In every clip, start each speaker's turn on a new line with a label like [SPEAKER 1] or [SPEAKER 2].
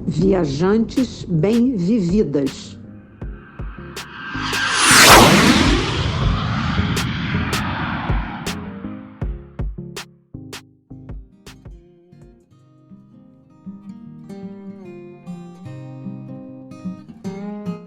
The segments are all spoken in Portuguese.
[SPEAKER 1] Viajantes bem-vividas.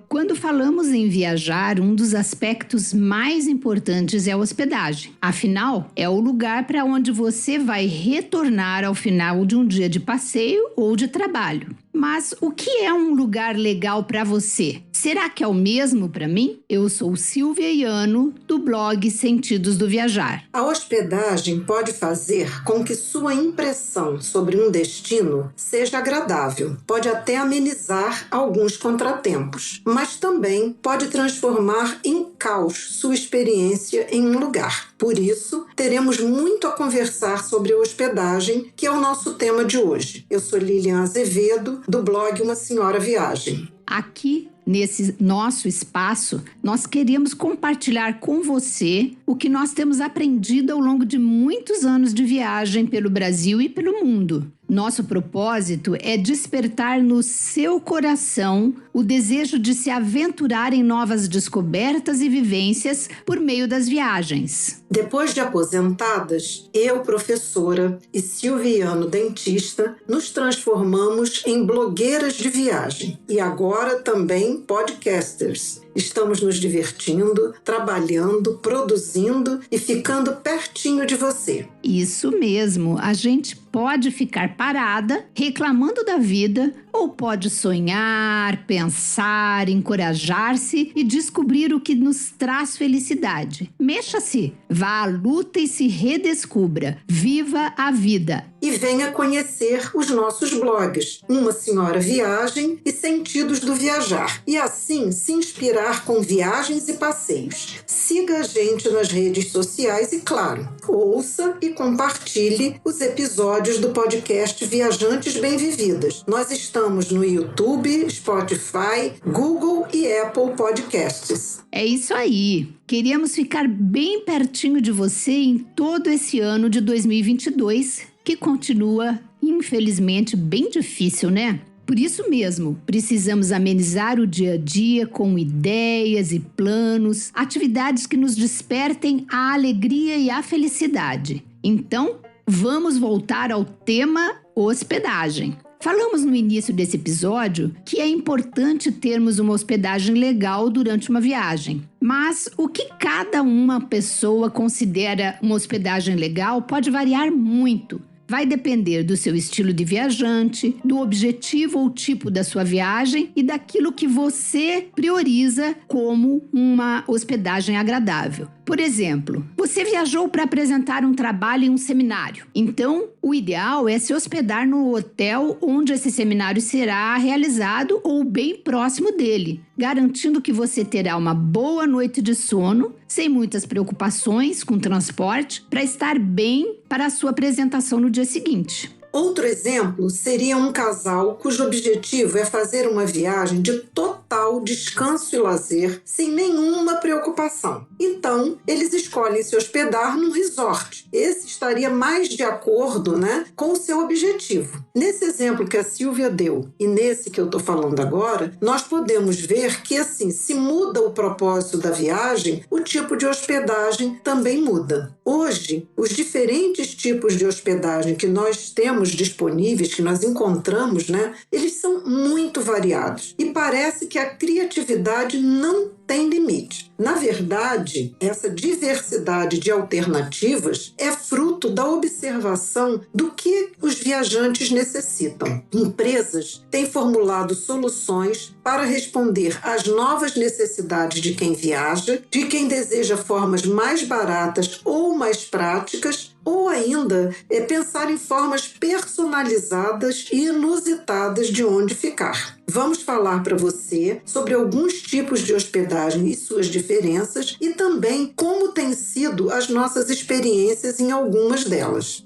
[SPEAKER 2] Quando falamos em viajar, um dos aspectos mais importantes é a hospedagem. Afinal, é o lugar para onde você vai retornar ao final de um dia de passeio ou de trabalho. Mas o que é um lugar legal para você? Será que é o mesmo para mim? Eu sou Silvia Iano, do blog Sentidos do Viajar.
[SPEAKER 3] A hospedagem pode fazer com que sua impressão sobre um destino seja agradável. Pode até amenizar alguns contratempos, mas também pode transformar em caos sua experiência em um lugar. Por isso, teremos muito a conversar sobre a hospedagem, que é o nosso tema de hoje. Eu sou Lilian Azevedo, do blog Uma Senhora Viagem.
[SPEAKER 2] Aqui, nesse nosso espaço, nós queremos compartilhar com você o que nós temos aprendido ao longo de muitos anos de viagem pelo Brasil e pelo mundo. Nosso propósito é despertar no seu coração o desejo de se aventurar em novas descobertas e vivências por meio das viagens.
[SPEAKER 3] Depois de aposentadas, eu, professora, e Silviano, dentista, nos transformamos em blogueiras de viagem e agora também podcasters. Estamos nos divertindo, trabalhando, produzindo e ficando pertinho de você.
[SPEAKER 2] Isso mesmo, a gente pode ficar parada, reclamando da vida, ou pode sonhar, pensar, encorajar-se e descobrir o que nos traz felicidade. Mexa-se, vá à luta e se redescubra. Viva a vida!
[SPEAKER 3] E venha conhecer os nossos blogs, Uma Senhora Viagem e Sentidos do Viajar. E assim se inspirar com viagens e passeios. Siga a gente nas redes sociais e, claro, ouça e compartilhe os episódios do podcast Viajantes Bem-Vividas. Nós estamos no YouTube, Spotify, Google e Apple Podcasts.
[SPEAKER 2] É isso aí! Queríamos ficar bem pertinho de você em todo esse ano de 2022, que continua, infelizmente, bem difícil, né? Por isso mesmo, precisamos amenizar o dia a dia com ideias e planos, atividades que nos despertem a alegria e a felicidade. Então, vamos voltar ao tema hospedagem. Falamos no início desse episódio que é importante termos uma hospedagem legal durante uma viagem. Mas o que cada uma pessoa considera uma hospedagem legal pode variar muito. Vai depender do seu estilo de viajante, do objetivo ou tipo da sua viagem e daquilo que você prioriza como uma hospedagem agradável. Por exemplo, você viajou para apresentar um trabalho em um seminário. Então, o ideal é se hospedar no hotel onde esse seminário será realizado ou bem próximo dele, garantindo que você terá uma boa noite de sono, sem muitas preocupações com transporte, para estar bem para a sua apresentação no dia seguinte.
[SPEAKER 3] Outro exemplo seria um casal cujo objetivo é fazer uma viagem de total descanso e lazer, sem nenhuma preocupação. Então, eles escolhem se hospedar num resort. Esse estaria mais de acordo, com o seu objetivo. Nesse exemplo que a Silvia deu e nesse que eu estou falando agora, nós podemos ver que, assim, se muda o propósito da viagem, o tipo de hospedagem também muda. Hoje, os diferentes tipos de hospedagem que nós temos disponíveis, que nós encontramos, eles são muito variados. E parece que a criatividade não tem limite. Na verdade, essa diversidade de alternativas é fruto da observação do que os viajantes necessitam. Empresas têm formulado soluções para responder às novas necessidades de quem viaja, de quem deseja formas mais baratas ou mais práticas, ou ainda pensar em formas personalizadas e inusitadas de onde ficar. Vamos falar para você sobre alguns tipos de hospedagem e suas diferenças e também como têm sido as nossas experiências em algumas delas.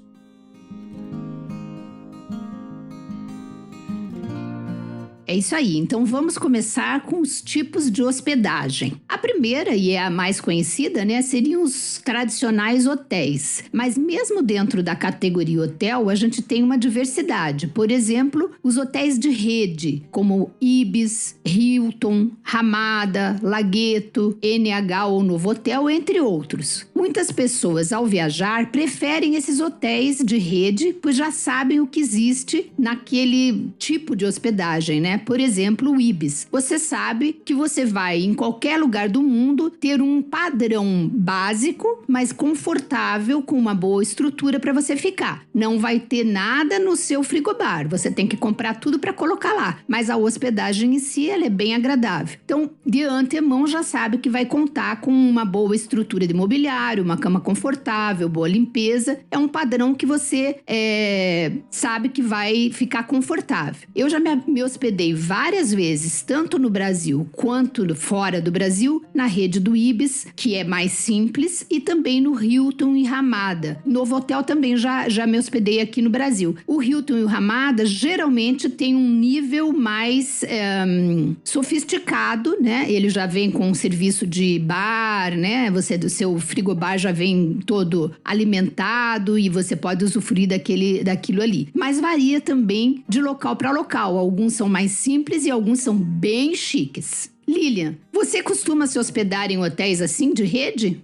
[SPEAKER 2] É isso aí. Então vamos começar com os tipos de hospedagem. A primeira, e é a mais conhecida, né, seriam os tradicionais hotéis. Mas mesmo dentro da categoria hotel, a gente tem uma diversidade. Por exemplo, os hotéis de rede, como Ibis, Hilton, Ramada, Lagueto, NH ou Novotel, entre outros. Muitas pessoas, ao viajar, preferem esses hotéis de rede, pois já sabem o que existe naquele tipo de hospedagem, né? Por exemplo, o Ibis. Você sabe que você vai em qualquer lugar do mundo ter um padrão básico, mas confortável, com uma boa estrutura para você ficar. Não vai ter nada no seu frigobar. Você tem que comprar tudo para colocar lá. Mas a hospedagem em si, ela é bem agradável. Então, de antemão, já sabe que vai contar com uma boa estrutura de mobiliário, uma cama confortável, boa limpeza. É um padrão que você sabe que vai ficar confortável. Eu já me hospedei várias vezes, tanto no Brasil quanto fora do Brasil, na rede do Ibis, que é mais simples, e também no Hilton e Ramada. Novotel também já me hospedei aqui no Brasil. O Hilton e o Ramada geralmente tem um nível mais sofisticado, né? Ele já vem com um serviço de bar, né? Do seu frigobar já vem todo alimentado e você pode usufruir daquilo ali. Mas varia também de local para local. Alguns são mais simples e alguns são bem chiques. Lilian, você costuma se hospedar em hotéis assim de rede?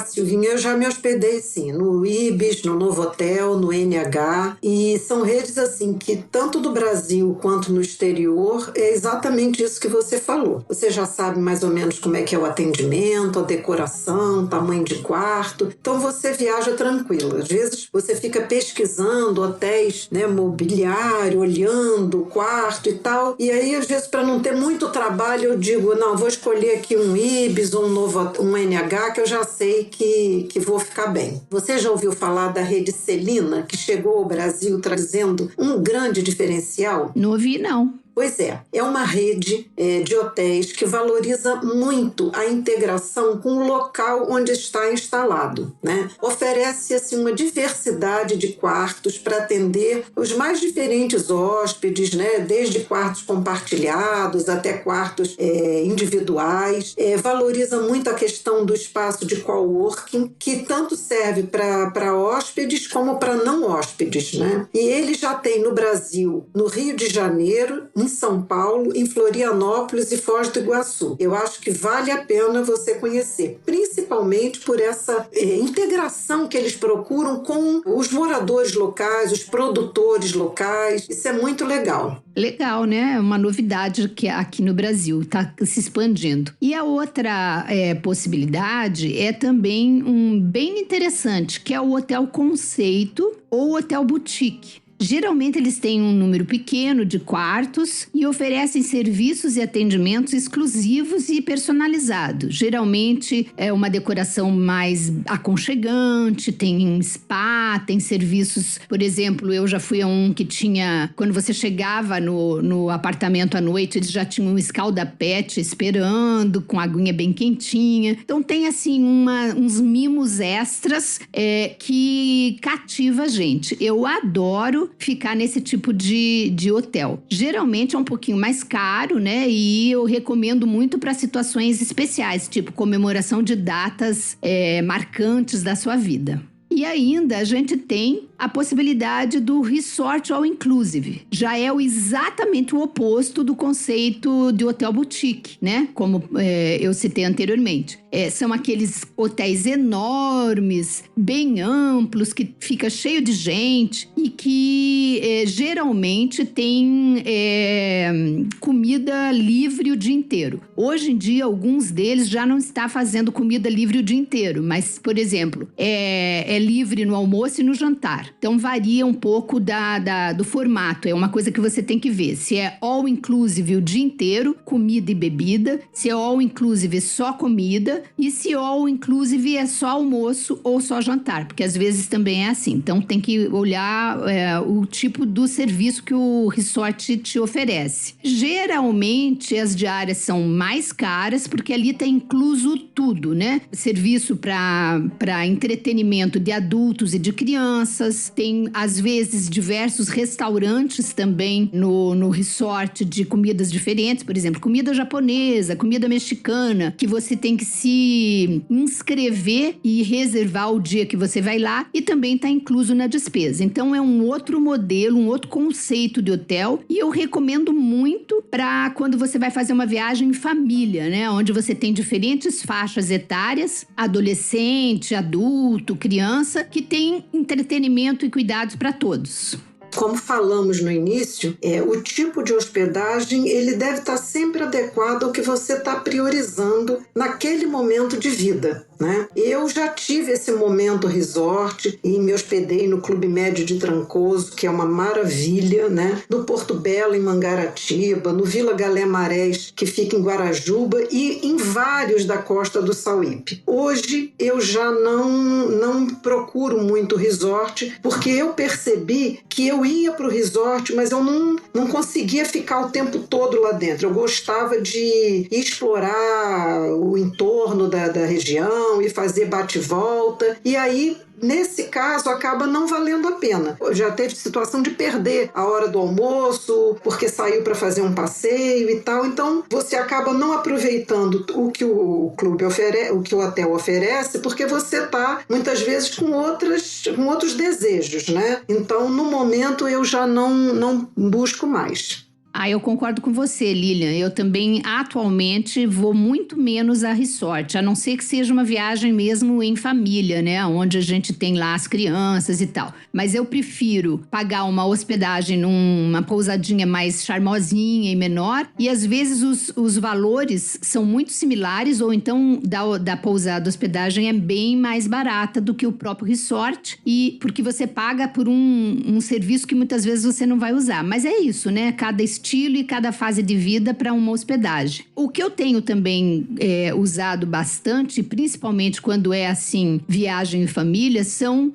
[SPEAKER 3] Silvinha, eu já me hospedei sim, no Ibis, no Novotel, no NH, e são redes assim que tanto do Brasil quanto no exterior é exatamente isso que você falou. Você já sabe mais ou menos como é que é o atendimento, a decoração, tamanho de quarto, então você viaja tranquilo. Às vezes você fica pesquisando hotéis, né, mobiliário, olhando o quarto e tal, e aí às vezes para não ter muito trabalho eu digo, não, vou escolher aqui um Ibis ou um NH que eu já sei que vou ficar bem. Você já ouviu falar da rede Celina, que chegou ao Brasil trazendo um grande diferencial?
[SPEAKER 2] Não ouvi, não.
[SPEAKER 3] Pois é uma rede de hotéis que valoriza muito a integração com o local onde está instalado, né? Oferece assim, uma diversidade de quartos para atender os mais diferentes hóspedes, né? Desde quartos compartilhados até quartos individuais. Valoriza muito a questão do espaço de coworking, que tanto serve para hóspedes como para não hóspedes, né? E ele já tem no Brasil, no Rio de Janeiro, em São Paulo, em Florianópolis e Foz do Iguaçu. Eu acho que vale a pena você conhecer, principalmente por essa integração que eles procuram com os moradores locais, os produtores locais. Isso é muito legal.
[SPEAKER 2] Legal, né? É uma novidade que aqui no Brasil está se expandindo. E a outra possibilidade é também bem interessante, que é o hotel conceito ou hotel boutique. Geralmente eles têm um número pequeno de quartos e oferecem serviços e atendimentos exclusivos e personalizados. Geralmente é uma decoração mais aconchegante, tem spa, tem serviços, por exemplo, eu já fui a um que tinha, quando você chegava no apartamento à noite, eles já tinham um escalda-pet esperando, com a aguinha bem quentinha. Então tem assim uns mimos extras que cativa a gente. Eu adoro ficar nesse tipo de hotel. Geralmente é um pouquinho mais caro, né? E eu recomendo muito para situações especiais, tipo comemoração de datas marcantes da sua vida. E ainda a gente tem a possibilidade do Resort All Inclusive. Já é exatamente o oposto do conceito de hotel boutique, né? Como eu citei anteriormente. São aqueles hotéis enormes, bem amplos, que fica cheio de gente e que geralmente tem comida livre o dia inteiro. Hoje em dia, alguns deles já não estão fazendo comida livre o dia inteiro, mas, por exemplo, é livre no almoço e no jantar. Então, varia um pouco do formato. É uma coisa que você tem que ver. Se é all inclusive o dia inteiro, comida e bebida. Se é all inclusive só comida. E se all inclusive é só almoço ou só jantar. Porque às vezes também é assim. Então, tem que olhar o tipo do serviço que o resort te oferece. Geralmente, as diárias são mais caras, porque ali está incluso tudo, né? Serviço para entretenimento de adultos e de crianças, comidas. Tem, às vezes, diversos restaurantes também no resort de comidas diferentes. Por exemplo, comida japonesa, comida mexicana, que você tem que se inscrever e reservar o dia que você vai lá, e também está incluso na despesa. Então, é um outro modelo, um outro conceito de hotel, e eu recomendo muito para quando você vai fazer uma viagem em família, né? Onde você tem diferentes faixas etárias, adolescente, adulto, criança, que tem entretenimento e cuidados para todos.
[SPEAKER 3] Como falamos no início, o tipo de hospedagem ele deve estar sempre adequado ao que você está priorizando naquele momento de vida, né? Eu já tive esse momento resort e me hospedei no Clube Médio de Trancoso, que é uma maravilha, né? No Porto Belo, em Mangaratiba, no Vila Galé Marés, que fica em Guarajuba, e em vários da costa do Sauípe. Hoje eu já não procuro muito resort, porque eu percebi que eu ia para o resort, mas eu não conseguia ficar o tempo todo lá dentro. Eu gostava de explorar o entorno da região e fazer bate-volta. E aí, nesse caso, acaba não valendo a pena. Já teve situação de perder a hora do almoço, porque saiu para fazer um passeio e tal. Então, você acaba não aproveitando o que o clube oferece, o que o hotel oferece, porque você está, muitas vezes, com outros desejos, né? Então, no momento, eu já não busco mais.
[SPEAKER 2] Eu concordo com você, Lilian. Eu também, atualmente, vou muito menos a resort, a não ser que seja uma viagem mesmo em família, né? Onde a gente tem lá as crianças e tal. Mas eu prefiro pagar uma hospedagem numa pousadinha mais charmosinha e menor, e às vezes os valores são muito similares, ou então da pousada, hospedagem é bem mais barata do que o próprio resort, e porque você paga por um serviço que muitas vezes você não vai usar. Mas é isso, né? Cada estilo e cada fase de vida para uma hospedagem. O que eu tenho também usado bastante, principalmente quando é assim, viagem em família, são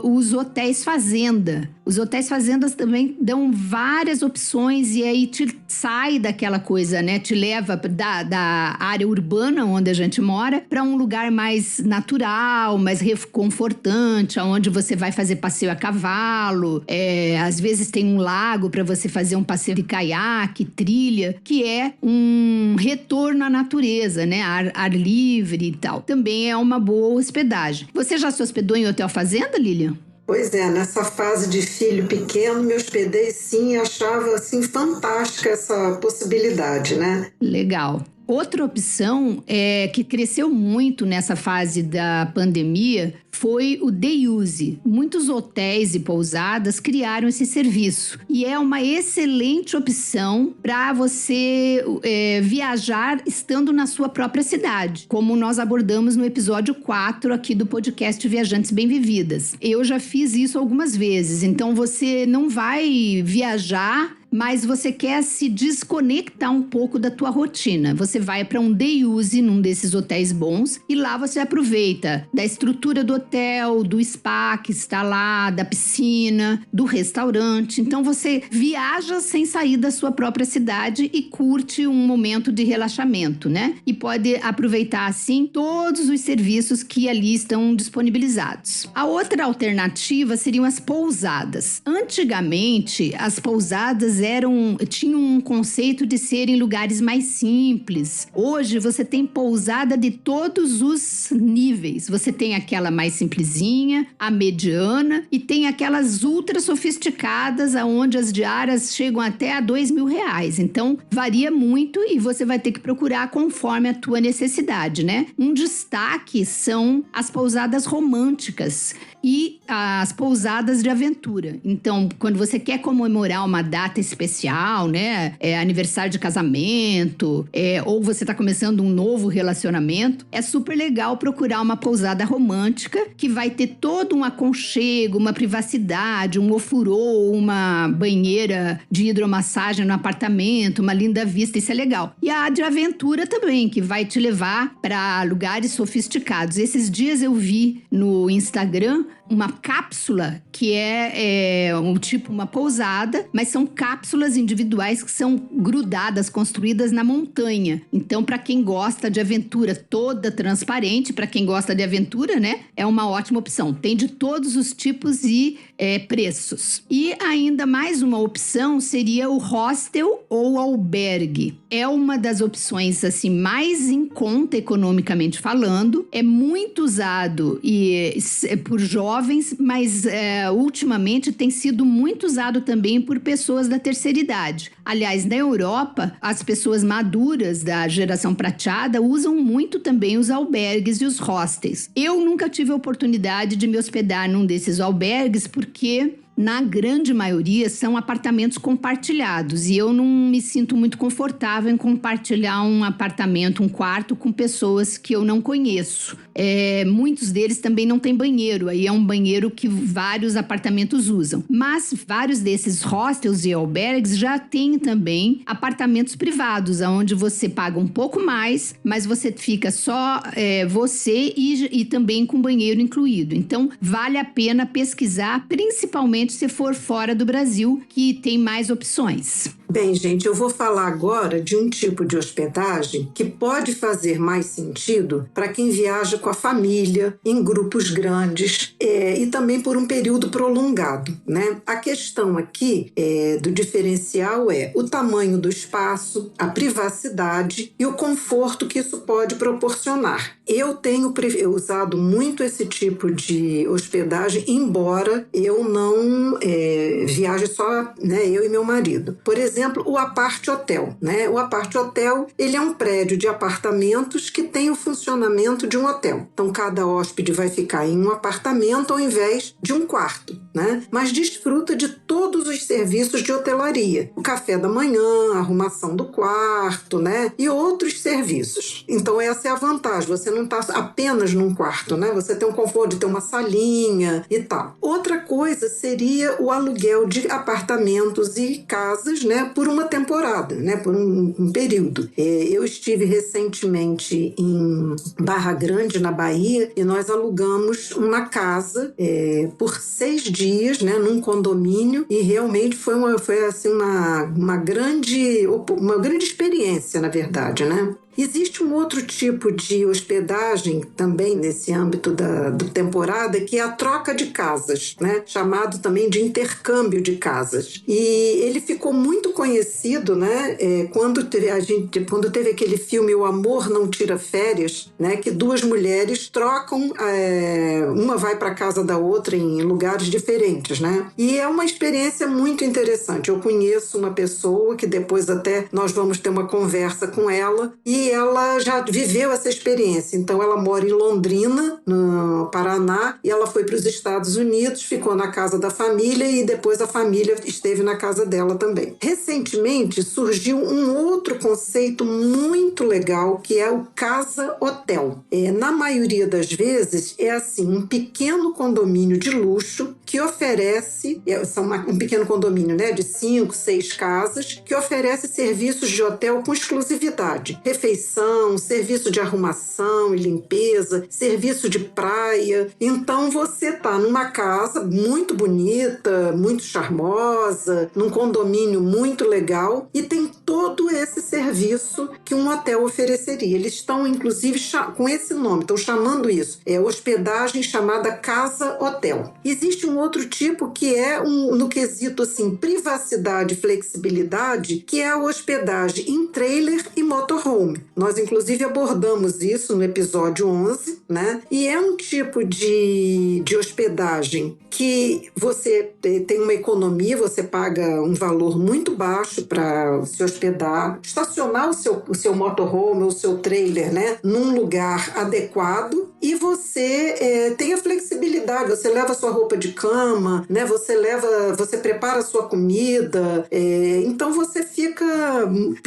[SPEAKER 2] os hotéis fazenda. Os hotéis fazendas também dão várias opções e aí te sai daquela coisa, né? Te leva da área urbana onde a gente mora para um lugar mais natural, mais reconfortante, onde você vai fazer passeio a cavalo. Às vezes tem um lago para você fazer um passeio de caiaque, trilha, que é um retorno à natureza, né? Ar livre e tal. Também é uma boa hospedagem. Você já se hospedou em hotel fazenda, Lilian?
[SPEAKER 3] Pois é, nessa fase de filho pequeno, me hospedei sim e achava assim fantástica essa possibilidade, né?
[SPEAKER 2] Legal. Outra opção que cresceu muito nessa fase da pandemia foi o day use. Muitos hotéis e pousadas criaram esse serviço e é uma excelente opção para você viajar estando na sua própria cidade, como nós abordamos no episódio 4 aqui do podcast Viajantes Bem-Vividas. Eu já fiz isso algumas vezes, então você não vai viajar, mas você quer se desconectar um pouco da tua rotina. Você vai para um day use num desses hotéis bons e lá você aproveita da estrutura do hotel, do spa que está lá, da piscina, do restaurante. Então você viaja sem sair da sua própria cidade e curte um momento de relaxamento, né? E pode aproveitar assim todos os serviços que ali estão disponibilizados. A outra alternativa seriam as pousadas. Antigamente, as pousadas tinham um conceito de serem lugares mais simples. Hoje você tem pousada de todos os níveis. Você tem aquela mais simplesinha, a mediana e tem aquelas ultra sofisticadas, onde as diárias chegam até a R$2.000. Então varia muito e você vai ter que procurar conforme a tua necessidade, né? Um destaque são as pousadas românticas e as pousadas de aventura. Então, quando você quer comemorar uma data especial, né? Aniversário de casamento, ou você tá começando um novo relacionamento, é super legal procurar uma pousada romântica que vai ter todo um aconchego, uma privacidade, um ofurô, uma banheira de hidromassagem no apartamento, uma linda vista, isso é legal. E a de aventura também, que vai te levar para lugares sofisticados. Esses dias eu vi no Instagram uma cápsula que é um tipo uma pousada, mas são cápsulas cápsulas individuais que são grudadas, construídas na montanha. Então, para quem gosta de aventura toda transparente, para quem gosta de aventura, né, é uma ótima opção. Tem de todos os tipos e preços. E ainda mais uma opção seria o hostel ou albergue. É uma das opções assim mais em conta economicamente falando. É muito usado por jovens, mas ultimamente tem sido muito usado também por pessoas da terceira idade. Aliás, na Europa, as pessoas maduras da geração prateada usam muito também os albergues e os hostels. Eu nunca tive a oportunidade de me hospedar num desses albergues porque na grande maioria são apartamentos compartilhados e eu não me sinto muito confortável em compartilhar um apartamento, um quarto com pessoas que eu não conheço. Muitos deles também não têm banheiro, aí é um banheiro que vários apartamentos usam. Mas vários desses hostels e albergues já têm também apartamentos privados, onde você paga um pouco mais, mas você fica só você e também com banheiro incluído. Então vale a pena pesquisar, principalmente se for fora do Brasil, que tem mais opções.
[SPEAKER 3] Bem, gente, eu vou falar agora de um tipo de hospedagem que pode fazer mais sentido para quem viaja com a família, em grupos grandes e também por um período prolongado, né? A questão aqui do diferencial é o tamanho do espaço, a privacidade e o conforto que isso pode proporcionar. Eu tenho usado muito esse tipo de hospedagem, embora eu não viaje só, né, eu e meu marido. Por exemplo, o Apart Hotel, né? O Apart Hotel, ele é um prédio de apartamentos que tem o funcionamento de um hotel. Então, cada hóspede vai ficar em um apartamento ao invés de um quarto, né? Mas desfruta de todos os serviços de hotelaria. O café da manhã, a arrumação do quarto, né? E outros serviços. Então, essa é a vantagem. Você não está apenas num quarto, né? Você tem o conforto de ter uma salinha e tal. Outra coisa seria o aluguel de apartamentos e casas, né? Por uma temporada, né? Por um período. Eu estive recentemente em Barra Grande, na Bahia, e nós alugamos uma casa por 6 dias, né? Num condomínio, e realmente foi assim, uma grande experiência, na verdade, né? Existe um outro tipo de hospedagem também nesse âmbito da temporada, que é a troca de casas, né? Chamado também de intercâmbio de casas. E ele ficou muito conhecido, né? Quando teve aquele filme O Amor Não Tira Férias, né? Que duas mulheres trocam, uma vai para a casa da outra em lugares diferentes, né? E é uma experiência muito interessante. Eu conheço uma pessoa que depois até nós vamos ter uma conversa com ela, e ela já viveu essa experiência. Então, ela mora em Londrina, no Paraná, e ela foi para os Estados Unidos, ficou na casa da família e depois a família esteve na casa dela também. Recentemente, surgiu um outro conceito muito legal, que é o casa-hotel. Na maioria das vezes, é assim, um pequeno condomínio de luxo que oferece, um pequeno condomínio, né, de 5, 6 casas, que oferece serviços de hotel com exclusividade. Refeição, serviço de arrumação e limpeza, serviço de praia. Então você está numa casa muito bonita, muito charmosa, num condomínio muito legal e tem todo esse serviço que um hotel ofereceria. Eles estão, inclusive, com esse nome, estão chamando isso. É hospedagem chamada casa-hotel. Existe um outro tipo que é, no quesito assim, privacidade e flexibilidade, que é a hospedagem em trailer e motorhome. Nós, inclusive, abordamos isso no episódio 11, né? E é um tipo de hospedagem que você tem uma economia, você paga um valor muito baixo para se hospedar, estacionar o seu motorhome ou o seu trailer, né, num lugar adequado, e você tem a flexibilidade, você leva a sua roupa de cama, né, você prepara a sua comida, então você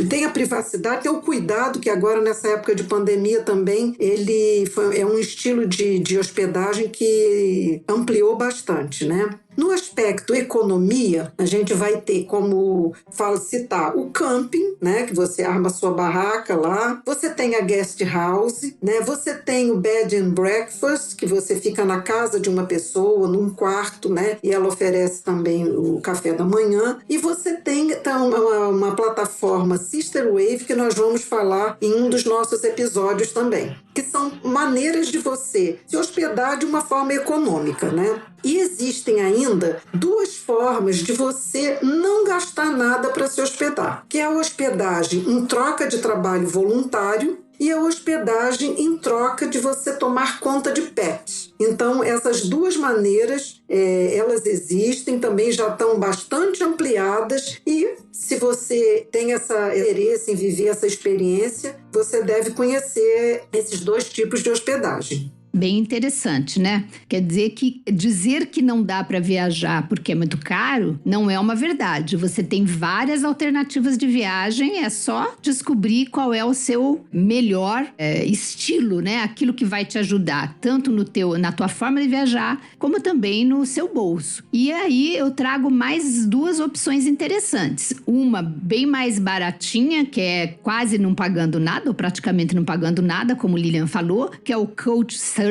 [SPEAKER 3] tem a privacidade, tem o cuidado, que agora nessa época de pandemia também é um estilo de hospedagem que ampliou bastante, né? No aspecto economia, a gente vai ter como citar o camping, né, que você arma sua barraca lá. Você tem a guest house, né? Você tem o bed and breakfast, que você fica na casa de uma pessoa, num quarto, né? E ela oferece também o café da manhã. E você tem então, uma plataforma Sister Wave, que nós vamos falar em um dos nossos episódios também, que são maneiras de você se hospedar de uma forma econômica, né? E existem ainda duas formas de você não gastar nada para se hospedar, que é a hospedagem em troca de trabalho voluntário e a hospedagem em troca de você tomar conta de pets. Então, essas duas maneiras, elas existem, também já estão bastante ampliadas e se você tem esse interesse em viver essa experiência, você deve conhecer esses dois tipos de hospedagem.
[SPEAKER 2] Bem interessante, né? Quer dizer que dizer que não dá para viajar porque é muito caro não é uma verdade. Você tem várias alternativas de viagem, é só descobrir qual é o seu melhor estilo, né? Aquilo que vai te ajudar, tanto na tua forma de viajar, como também no seu bolso. E aí eu trago mais duas opções interessantes. Uma bem mais baratinha, que é quase não pagando nada, ou praticamente não pagando nada, como Lilian falou, que é o Couchsurfing.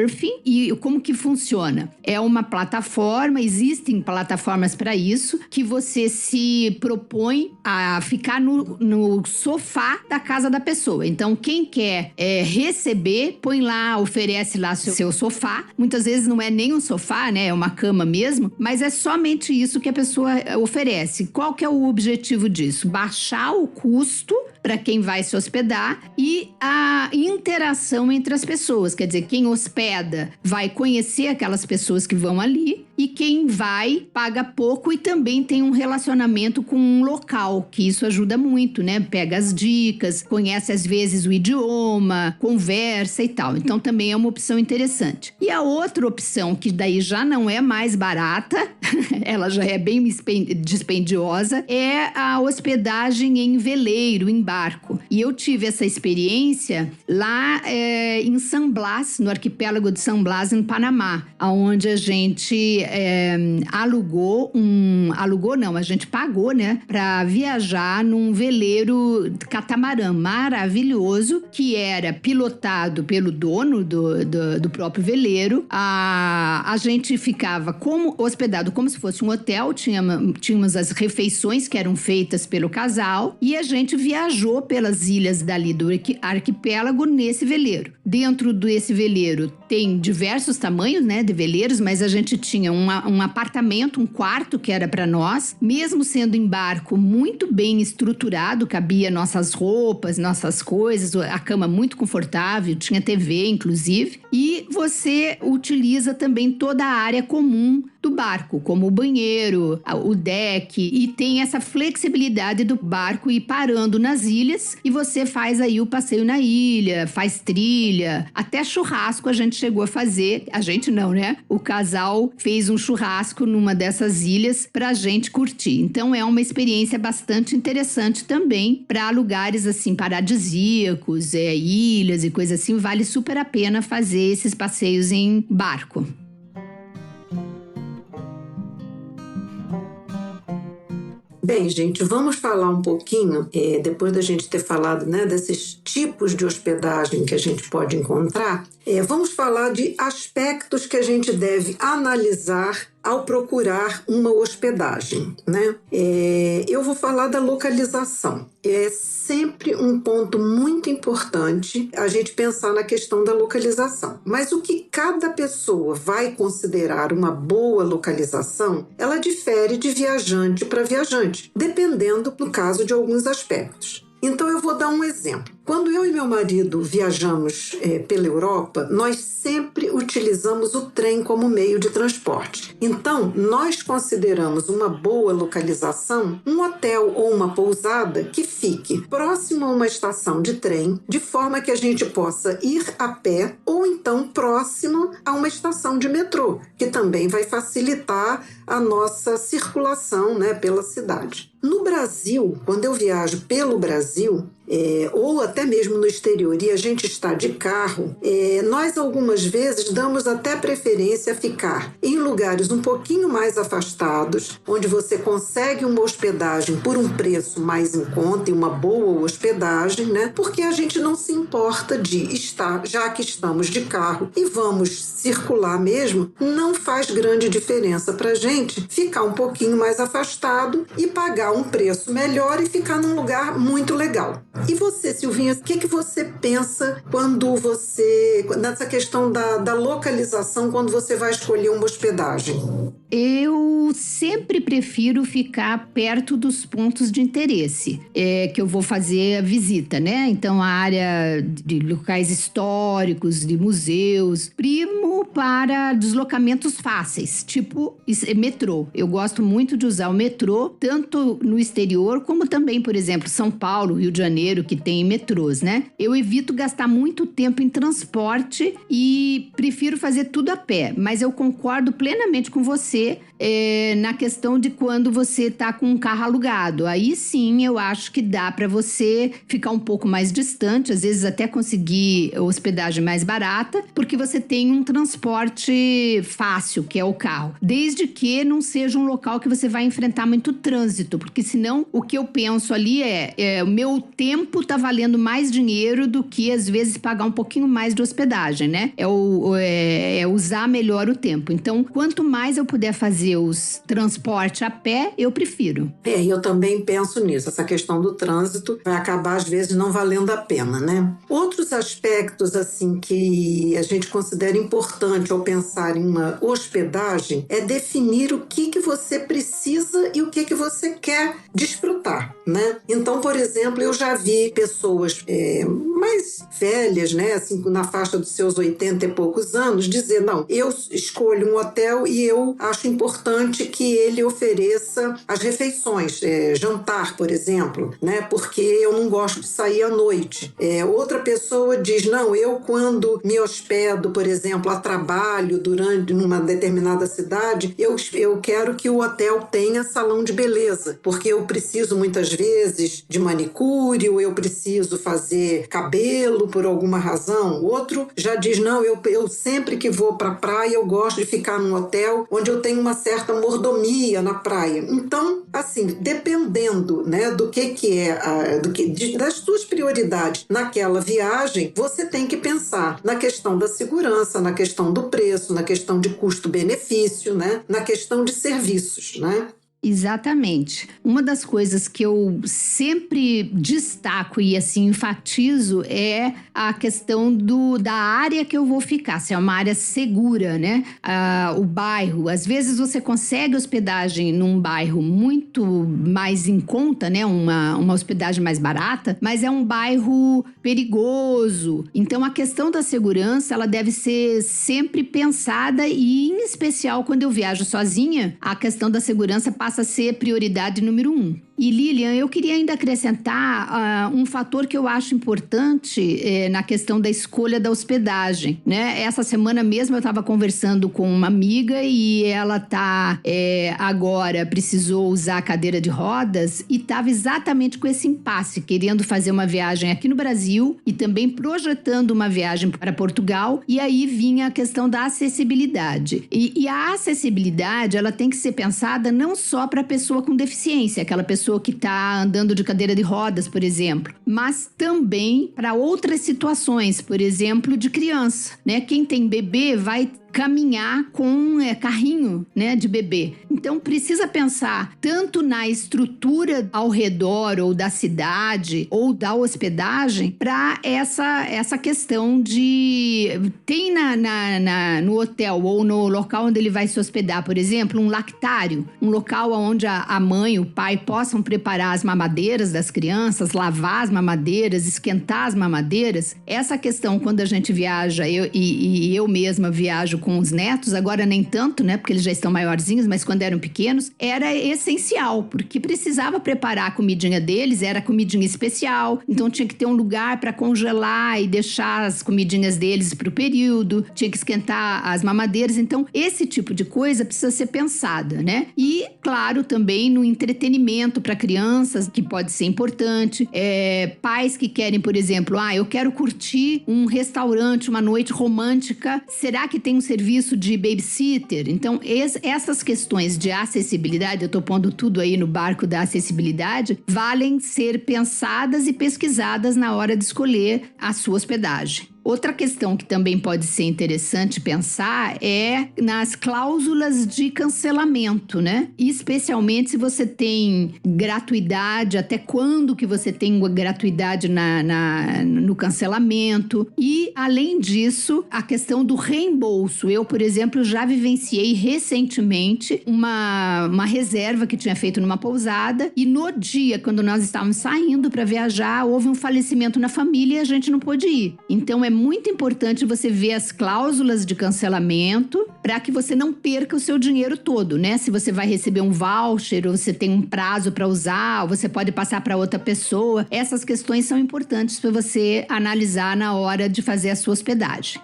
[SPEAKER 2] E como que funciona? É uma plataforma, existem plataformas para isso, que você se propõe a ficar no sofá da casa da pessoa. Então, quem quer receber, põe lá, oferece lá seu sofá. Muitas vezes não é nem um sofá, né? É uma cama mesmo, mas é somente isso que a pessoa oferece. Qual que é o objetivo disso? Baixar o custo para quem vai se hospedar e a interação entre as pessoas. Quer dizer, quem hospeda vai conhecer aquelas pessoas que vão ali e quem vai paga pouco e também tem um relacionamento com um local, que isso ajuda muito, né? Pega as dicas, conhece às vezes o idioma, conversa e tal. Então também é uma opção interessante. E a outra opção, que daí já não é mais barata, ela já é bem dispendiosa, é a hospedagem em veleiro, em barco. E eu tive essa experiência lá em San Blas, no arquipélago de San Blas, em Panamá, onde a gente a gente pagou, né, para viajar num veleiro catamarã maravilhoso, que era pilotado pelo dono do próprio veleiro. A gente ficava hospedado como se fosse um hotel, tínhamos as refeições que eram feitas pelo casal e a gente viajou pelas ilhas dali do arquipélago nesse veleiro. Dentro desse veleiro tem diversos tamanhos, né, de veleiros, mas a gente tinha um apartamento, um quarto que era para nós, mesmo sendo em barco muito bem estruturado, cabia nossas roupas, nossas coisas, a cama muito confortável, tinha TV inclusive, e você utiliza também toda a área comum do barco, como o banheiro, o deck, e tem essa flexibilidade do barco ir parando nas ilhas e você faz aí o passeio na ilha, faz trilha, até churrasco a gente chegou a fazer, a gente não, né? O casal fez um churrasco numa dessas ilhas pra gente curtir. Então é uma experiência bastante interessante também para lugares assim paradisíacos, ilhas e coisas assim, vale super a pena fazer esses passeios em barco.
[SPEAKER 3] Bem, gente, vamos falar um pouquinho, depois da gente ter falado, né, desses tipos de hospedagem que a gente pode encontrar, vamos falar de aspectos que a gente deve analisar ao procurar uma hospedagem, né? Eu vou falar da localização. É sempre um ponto muito importante a gente pensar na questão da localização. Mas o que cada pessoa vai considerar uma boa localização, ela difere de viajante para viajante, dependendo, no caso, de alguns aspectos. Então, eu vou dar um exemplo. Quando eu e meu marido viajamos pela Europa, nós sempre utilizamos o trem como meio de transporte. Então, nós consideramos uma boa localização um hotel ou uma pousada que fique próximo a uma estação de trem, de forma que a gente possa ir a pé, ou então próximo a uma estação de metrô, que também vai facilitar a nossa circulação, né, pela cidade. No Brasil, quando eu viajo pelo Brasil, ou até mesmo no exterior, e a gente está de carro, nós algumas vezes damos até preferência a ficar em lugares um pouquinho mais afastados, onde você consegue uma hospedagem por um preço mais em conta e uma boa hospedagem, né? Porque a gente não se importa de estar, já que estamos de carro e vamos circular mesmo, não faz grande diferença para a gente ficar um pouquinho mais afastado e pagar um preço melhor e ficar num lugar muito legal. E você, Silvinha, o que você pensa quando nessa questão da localização, quando você vai escolher uma hospedagem?
[SPEAKER 2] Eu sempre prefiro ficar perto dos pontos de interesse que eu vou fazer a visita, né? Então, a área de locais históricos, de museus, primo para deslocamentos fáceis, tipo metrô. Eu gosto muito de usar o metrô, tanto no exterior como também, por exemplo, São Paulo, Rio de Janeiro, que tem metrôs, né? Eu evito gastar muito tempo em transporte e prefiro fazer tudo a pé, mas eu concordo plenamente com você na questão de quando você está com um carro alugado. Aí sim, eu acho que dá para você ficar um pouco mais distante, às vezes até conseguir hospedagem mais barata, porque você tem um transporte fácil, que é o carro. Desde que não seja um local que você vai enfrentar muito trânsito, porque senão o que eu penso ali o meu tempo tá valendo mais dinheiro do que às vezes pagar um pouquinho mais de hospedagem, né? É usar melhor o tempo. Então, quanto mais eu puder fazer os transportes a pé, eu prefiro.
[SPEAKER 3] Eu também penso nisso. Essa questão do trânsito vai acabar, às vezes, não valendo a pena, né? Outros aspectos, assim, que a gente considera importante ao pensar em uma hospedagem é definir o que você precisa e o que você quer desfrutar, né? Então, por exemplo, eu já vi pessoas mais velhas, né? Assim, na faixa dos seus 80 e poucos anos, dizer, não, eu escolho um hotel e eu acho importante que ele ofereça as refeições, jantar, por exemplo, né? Porque eu não gosto de sair à noite. Outra pessoa diz, não, eu quando me hospedo, por exemplo, a trabalho numa determinada cidade, eu quero que o hotel tenha salão de beleza, porque eu preciso muitas vezes de manicure, ou eu preciso fazer cabelo por alguma razão. Outro já diz, não, eu sempre que vou para a praia, eu gosto de ficar num hotel onde eu tenho uma certa mordomia na praia. Então, assim, dependendo, né, das suas prioridades naquela viagem, você tem que pensar na questão da segurança, na questão do preço, na questão de custo-benefício, né, na questão de serviços, né?
[SPEAKER 2] Exatamente. Uma das coisas que eu sempre destaco e assim enfatizo é a questão da área que eu vou ficar, se é uma área segura, né? O bairro. Às vezes você consegue hospedagem num bairro muito mais em conta, né? Uma hospedagem mais barata, mas é um bairro perigoso. Então a questão da segurança, ela deve ser sempre pensada e em especial quando eu viajo sozinha, a questão da segurança passa a ser prioridade número 1. E Lilian, eu queria ainda acrescentar um fator que eu acho importante na questão da escolha da hospedagem, né? Essa semana mesmo eu estava conversando com uma amiga e ela agora precisou usar a cadeira de rodas e estava exatamente com esse impasse, querendo fazer uma viagem aqui no Brasil e também projetando uma viagem para Portugal, e aí vinha a questão da acessibilidade. E a acessibilidade, ela tem que ser pensada não só para a pessoa com deficiência, aquela pessoa que está andando de cadeira de rodas, por exemplo, mas também para outras situações, por exemplo, de criança, né? Quem tem bebê vai caminhar com carrinho, né, de bebê. Então, precisa pensar tanto na estrutura ao redor ou da cidade ou da hospedagem para essa questão de... Tem no hotel ou no local onde ele vai se hospedar, por exemplo, um lactário, um local onde a mãe e o pai possam preparar as mamadeiras das crianças, lavar as mamadeiras, esquentar as mamadeiras. Essa questão, quando a gente viaja, eu mesma viajo com os netos, agora nem tanto, né? Porque eles já estão maiorzinhos, mas quando eram pequenos, era essencial, porque precisava preparar a comidinha deles, era comidinha especial, então tinha que ter um lugar para congelar e deixar as comidinhas deles para o período, tinha que esquentar as mamadeiras, então esse tipo de coisa precisa ser pensada, né? E, claro, também no entretenimento para crianças, que pode ser importante, pais que querem, por exemplo, eu quero curtir um restaurante, uma noite romântica, será que tem um serviço de babysitter? Então, essas questões de acessibilidade, eu tô pondo tudo aí no barco da acessibilidade, valem ser pensadas e pesquisadas na hora de escolher a sua hospedagem. Outra questão que também pode ser interessante pensar é nas cláusulas de cancelamento, né? Especialmente se você tem gratuidade, até quando que você tem gratuidade no cancelamento. E, além disso, a questão do reembolso. Eu, por exemplo, já vivenciei recentemente uma reserva que tinha feito numa pousada e no dia, quando nós estávamos saindo para viajar, houve um falecimento na família e a gente não pôde ir. Então, é muito importante você ver as cláusulas de cancelamento para que você não perca o seu dinheiro todo, né? Se você vai receber um voucher ou você tem um prazo para usar, ou você pode passar para outra pessoa. Essas questões são importantes para você analisar na hora de fazer a sua hospedagem.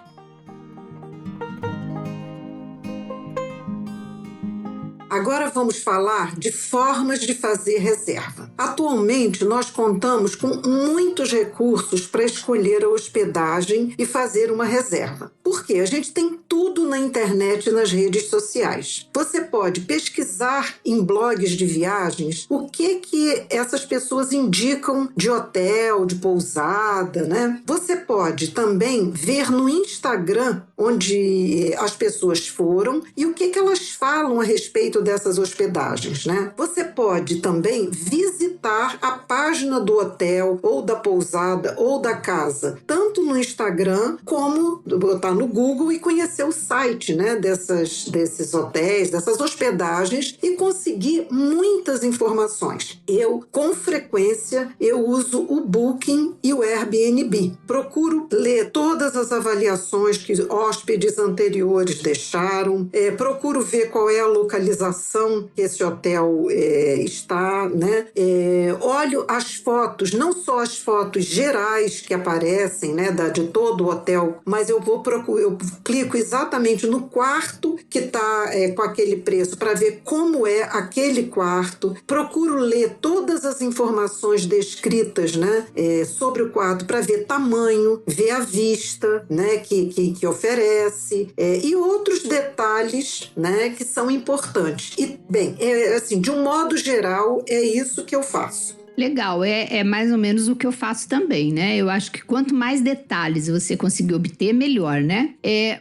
[SPEAKER 3] Agora vamos falar de formas de fazer reserva. Atualmente, nós contamos com muitos recursos para escolher a hospedagem e fazer uma reserva. Por quê? A gente tem tudo na internet e nas redes sociais. Você pode pesquisar em blogs de viagens o que essas pessoas indicam de hotel, de pousada, né? Você pode também ver no Instagram onde as pessoas foram e o que elas falam a respeito dessas hospedagens, né? Você pode também visitar a página do hotel ou da pousada ou da casa, tanto no Instagram como botar no Google e conhecer o site, né, desses hotéis, dessas hospedagens e conseguir muitas informações. Com frequência, eu uso o Booking e o Airbnb. Procuro ler todas as avaliações que hóspedes anteriores deixaram, procuro ver qual é a localização que esse hotel está, né? Olho as fotos, não só as fotos gerais que aparecem, né, de todo o hotel, mas eu clico exatamente no quarto que está com aquele preço para ver como é aquele quarto. Procuro ler todas as informações descritas, né, sobre o quarto para ver tamanho, ver a vista, né, que oferece e outros detalhes, né, que são importantes. E, bem, assim, de um modo geral, é isso que eu faço.
[SPEAKER 2] Legal, é mais ou menos o que eu faço também, né? Eu acho que quanto mais detalhes você conseguir obter, melhor, né?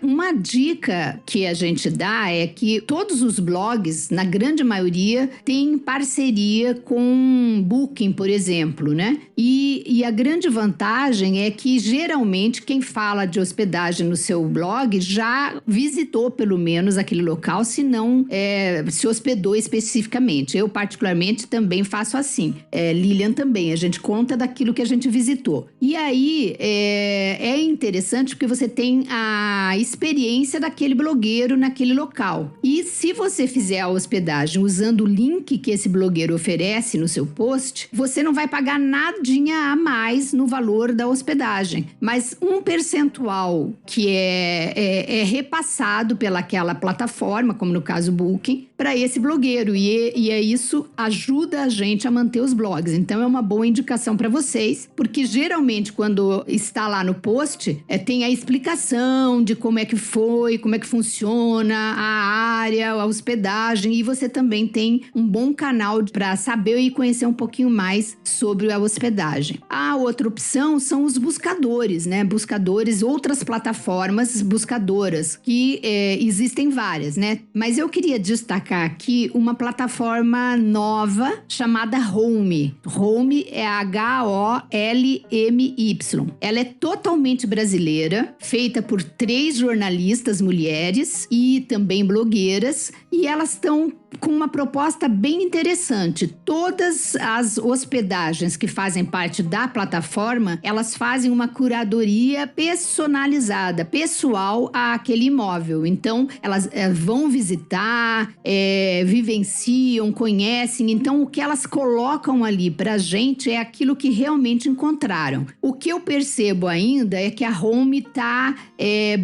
[SPEAKER 2] Uma dica que a gente dá é que todos os blogs, na grande maioria, têm parceria com Booking, por exemplo, né? E a grande vantagem é que, geralmente, quem fala de hospedagem no seu blog já visitou, pelo menos, aquele local, se não se hospedou especificamente. Eu, particularmente, também faço assim. Lilian também, a gente conta daquilo que a gente visitou. E aí, é interessante porque você tem a experiência daquele blogueiro naquele local. E se você fizer a hospedagem usando o link que esse blogueiro oferece no seu post, você não vai pagar nadinha a mais no valor da hospedagem. Mas um percentual que é repassado pelaquela plataforma, como no caso Booking, para esse blogueiro. E isso ajuda a gente a manter os blogs. Então, é uma boa indicação para vocês, porque geralmente quando está lá no post, tem a explicação de como é que foi, como é que funciona a área, a hospedagem, e você também tem um bom canal para saber e conhecer um pouquinho mais sobre a hospedagem. A outra opção são os buscadores, né? Buscadores, outras plataformas buscadoras, que existem várias, né? Mas eu queria destacar aqui uma plataforma nova chamada Home. Home é H-O-L-M-Y. Ela é totalmente brasileira, feita por 3 jornalistas mulheres e também blogueiras, e elas estão com uma proposta bem interessante. Todas as hospedagens que fazem parte da plataforma, elas fazem uma curadoria personalizada, pessoal àquele imóvel. Então, elas vão visitar, vivenciam, conhecem. Então, o que elas colocam ali pra gente é aquilo que realmente encontraram. O que eu percebo ainda é que a Home está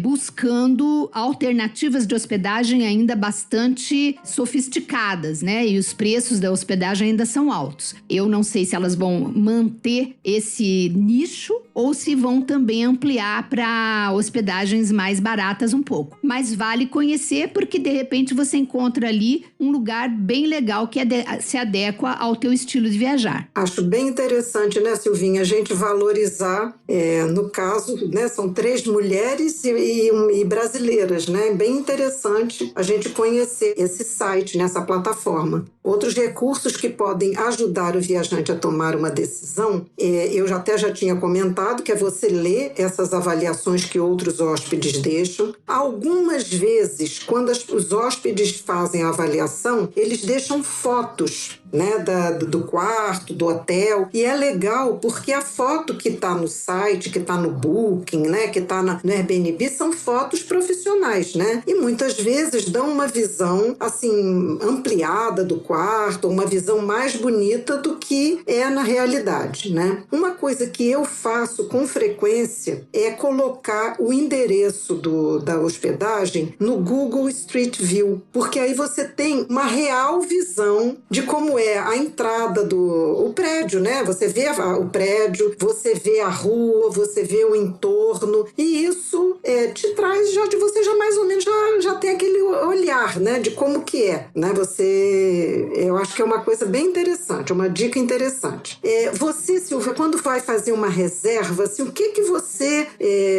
[SPEAKER 2] buscando alternativas de hospedagem ainda bastante sofisticadas, né? E os preços da hospedagem ainda são altos. Eu não sei se elas vão manter esse nicho ou se vão também ampliar para hospedagens mais baratas um pouco. Mas vale conhecer porque, de repente, você encontra ali um lugar bem legal que se adequa ao teu estilo de viajar.
[SPEAKER 3] Acho bem interessante, né, Silvinha, a gente valorizar, no caso, né, são 3 mulheres e brasileiras, né? Bem interessante a gente conhecer esse site, nessa plataforma. Outros recursos que podem ajudar o viajante a tomar uma decisão, eu já tinha comentado, que é você ler essas avaliações que outros hóspedes deixam. Algumas vezes, quando os hóspedes fazem a avaliação, eles deixam fotos, né, do quarto, do hotel, e é legal porque a foto que está no site, que está no Booking, né, que está no Airbnb, são fotos profissionais, né, e muitas vezes dão uma visão, assim, ampliada do quarto, uma visão mais bonita do que é na realidade, né. Uma coisa que eu faço com frequência é colocar o endereço da hospedagem no Google Street View, porque aí você tem uma real visão de como é a entrada do prédio, né? Você vê o prédio, você vê a rua, você vê o entorno, e isso te traz você já mais ou menos já tem aquele olhar, né? De como que é, né? Eu acho que é uma coisa bem interessante, uma dica interessante. Você, Silvia, quando vai fazer uma reserva, assim, o que você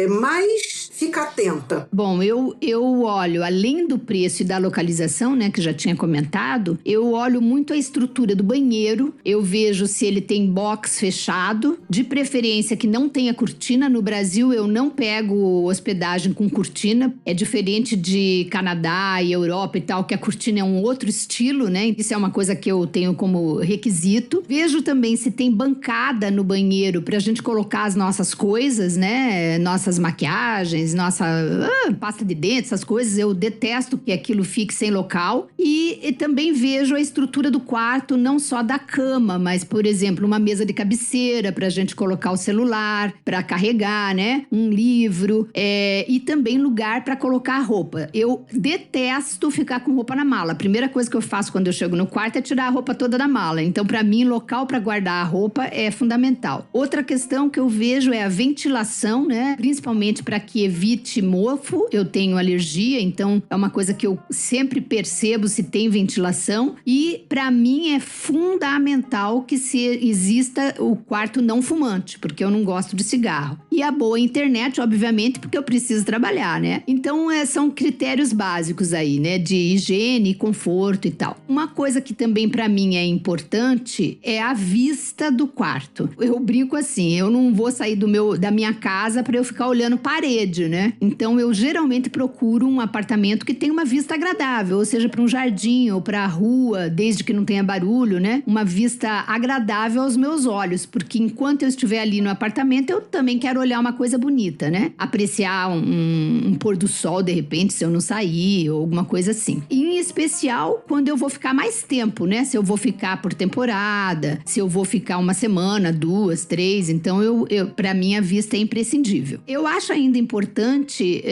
[SPEAKER 3] mais fica atenta?
[SPEAKER 2] Bom, eu olho, além do preço e da localização, né, que já tinha comentado, eu olho muito a estrutura do banheiro, eu vejo se ele tem box fechado, de preferência que não tenha cortina. No Brasil eu não pego hospedagem com cortina, é diferente de Canadá e Europa e tal, que a cortina é um outro estilo, né? Isso é uma coisa que eu tenho como requisito. Vejo também se tem bancada no banheiro pra gente colocar as nossas coisas, né? Nossas maquiagens, nossa pasta de dente, essas coisas. Eu detesto que aquilo fique sem local. E também vejo a estrutura do quarto, não só da cama, mas, por exemplo, uma mesa de cabeceira pra gente colocar o celular, pra carregar, né? Um livro, e também lugar pra colocar a roupa. Eu detesto ficar com roupa na mala. A primeira coisa que eu faço quando eu chego no quarto é tirar a roupa toda da mala. Então, pra mim, local pra guardar a roupa é fundamental. Outra questão que eu vejo é a ventilação, né? Principalmente para que evite mofo. Eu tenho alergia, então é uma coisa que eu sempre percebo se tem ventilação. E para mim é fundamental que exista o quarto não fumante, porque eu não gosto de cigarro. E a boa internet, obviamente, porque eu preciso trabalhar, né? Então são critérios básicos aí, né? De higiene, conforto e tal. Uma coisa que também para mim é importante é a vista do quarto. Eu brinco assim, eu não vou sair da minha casa para eu ficar olhando parede, né? Então eu geralmente procuro um apartamento que tenha uma vista agradável, ou seja, para um jardim ou para a rua, desde que não tenha barulho, né? Uma vista agradável aos meus olhos, porque enquanto eu estiver ali no apartamento, eu também quero olhar uma coisa bonita, né? Apreciar um pôr do sol, de repente, se eu não sair, ou alguma coisa assim. E, em especial, quando eu vou ficar mais tempo, né? Se eu vou ficar por temporada, se eu vou ficar uma semana, 2, 3, então para mim a vista é imprescindível. Eu acho ainda importante,